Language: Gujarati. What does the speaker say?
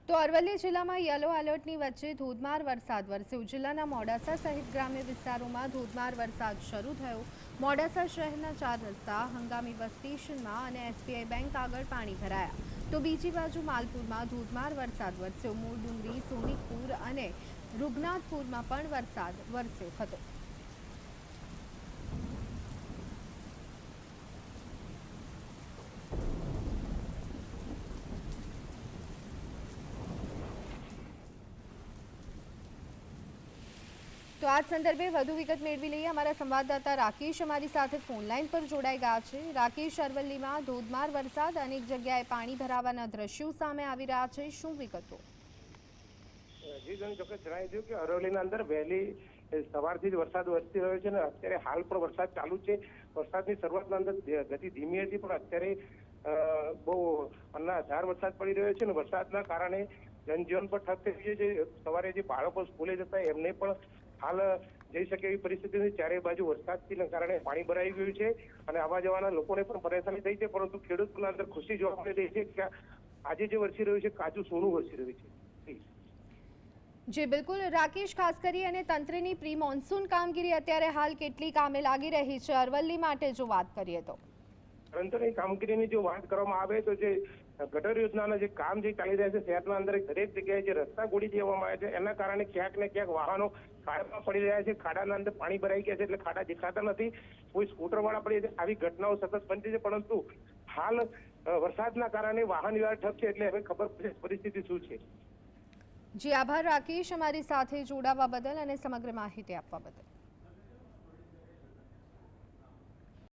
તો અરવલ્લી જિલ્લામાં યલો એલર્ટની વચ્ચે ધોધમાર વરસાદ વરસ્યો। જિલ્લાના મોડાસા સહિત ગ્રામ્ય વિસ્તારોમાં ધોધમાર વરસાદ શરૂ થયો। મોડાસા શહેરના 4 રસ્તા, હંગામી બસ સ્ટેશનમાં અને એસબીઆઈ બેંક આગળ પાણી ભરાયા। તો બીજી બાજુ માલપુરમાં ધોધમાર વરસાદ વરસ્યો। મૂળડુંગરી, સોનિકપુર અને રૂગનાથપુરમાં પણ વરસાદ વરસ્યો હતો। તો આ સંદર્ભે વધુ વિગત મેળવી લઈએ। અમારા સંવાદદાતા રાકેશ અમારી સાથે ફોન લાઈન પર જોડાઈ ગયા છે। રાકેશ, અરવલ્લીમાં ધોધમાર વરસાદ, અનેક જગ્યાએ પાણી ભરાવાના દ્રશ્યો સામે આવી રહ્યા છે, શું વિગતો? જી ઘણી ચોક્કસ જણાવી દઉં કે અરવલ્લીના અંદર વહેલી સવારથી જ વરસાદ વરસી રહ્યો છે અને અત્યારે હાલ પણ વરસાદ ચાલુ છે। વરસાદની શરૂઆતના અંદર ગતિ ધીમી હતી, પણ અત્યારે બહુ અનરાધાર વરસાદ પડી રહ્યો છે અને વરસાદના કારણે જનજીવન પણ ઠપ થઈ ગયું છે। સવારે જે બાળકો સ્કૂલે જતા એમને પણ હાલ જઈ શકે એવી પરિસ્થિતિ નથી। ચારે બાજુ વરસાદના કારણે પાણી ભરાઈ ગયું છે અને આવવા જવાના લોકોને પણ પરેશાની થઈ છે, પરંતુ ખેડૂતોના અંદર ખુશી જોવા મળી રહી છે કે આજે જે વરસી રહ્યું છે કાચું સોનું વરસી રહ્યું છે। જી બિલકુલ રાકેશ, ખાસ કરી અને તંત્રની પ્રી મોન્સૂન કામગીરી અત્યારે હાલ કેટલી કામે લાગી રહી છે અરવલ્લી માટે જો વાત કરીએ તો? તંત્રની કામગીરીની જો વાત કરવામાં આવે તો જે ગટર યોજનાના જે કામ જે ચાલી રહ્યા છે શહેરના અંદર દરેક જગ્યાએ જે રસ્તા ગોળી દેવામાં આવ્યા છે એના કારણે ક્યાંક ને ક્યાંક વાહનો ખાડામાં પડી રહ્યા છે। ખાડાના અંદર પાણી ભરાઈ ગયા છે એટલે ખાડા દેખાતા નથી, કોઈ સ્કૂટર વાળા પડી છે। આવી ઘટનાઓ સતત બનતી છે, પરંતુ હાલ વરસાદના કારણે વાહન વ્યવહાર ઠપ છે, એટલે હવે ખબર પડશે પરિસ્થિતિ શું છે। જી આભાર રાકેશ, અમારી સાથે જોડાવા બદલ અને સમગ્ર માહિતી આપવા બદલ।